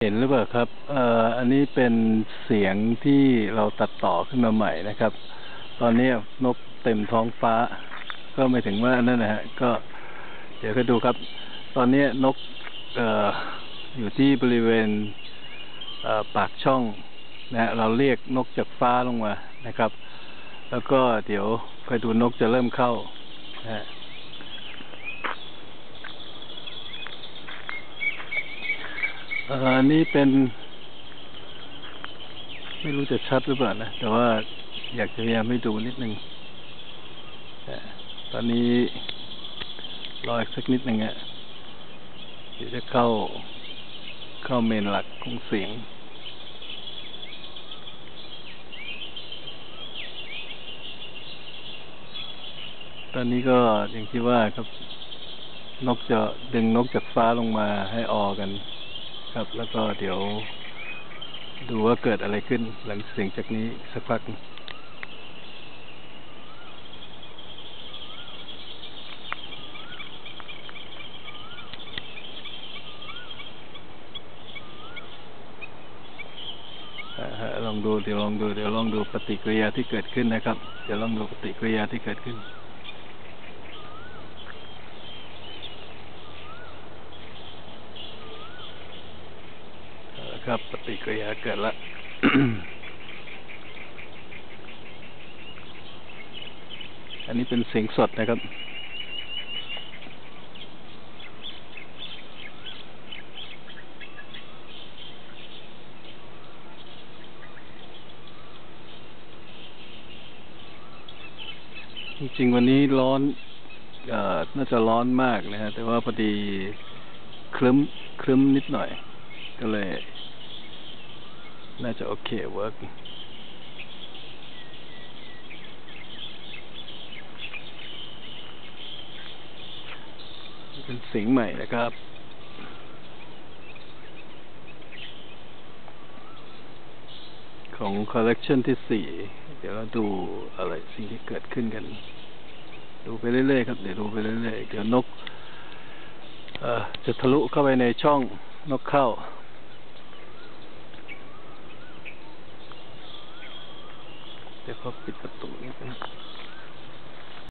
เห็นหรือเปล่าครับอันนี้เป็นเสียงที่เราตัดต่อขึ้นมาใหม่นะครับ ตอนนี้นกเต็มท้องฟ้า ก็ไม่ถึงว่านั่นนะฮะ ก็เดี๋ยวก็ดูครับ ตอนนี้นกอยู่ที่บริเวณปากช่องนะฮะ เราเรียกนกจากฟ้าลงมานะครับ แล้วก็เดี๋ยวคอยดูนกจะเริ่มเข้านะฮะอันนี้เป็นไม่รู้จะชัดหรือเปล่านะ แต่ว่าอยากจะพยายามให้ดูนิดนึงตอนนี้รออีกสักนิดนึงเดี๋ยวจะเข้าเมนหลักของเสียงตอนนี้ก็อย่างที่ว่าครับนกจะดึงนกจากฟ้าลงมาให้ออกันครับ แล้วก็เดี๋ยวดูว่าเกิดอะไรขึ้นหลังเสียงจากนี้สักพักลองดูเดี๋ยวลองดูปฏิกิริยาที่เกิดขึ้นนะครับเดี๋ยวลองดูปฏิกิริยาที่เกิดขึ้นครับปฏิกิริยาเกิดละ อันนี้เป็นเสียงสดนะครับจริงๆวันนี้ร้อนน่าจะร้อนมากนะฮะแต่ว่าพอดีครึ้มนิดหน่อยก็เลยน่าจะโอเคเวิร์กเป็นเสียงใหม่นะครับของคอลเลกชันที่4เดี๋ยวเราดูอะไรสิ่งที่เกิดขึ้นกันดูไปเรื่อยๆครับเดี๋ยวดูไปเรื่อยๆเดี๋ยวนกจะทะลุเข้าไปในช่องนกเข้าเดี๋ยวเขาปิดประตูนิดนึง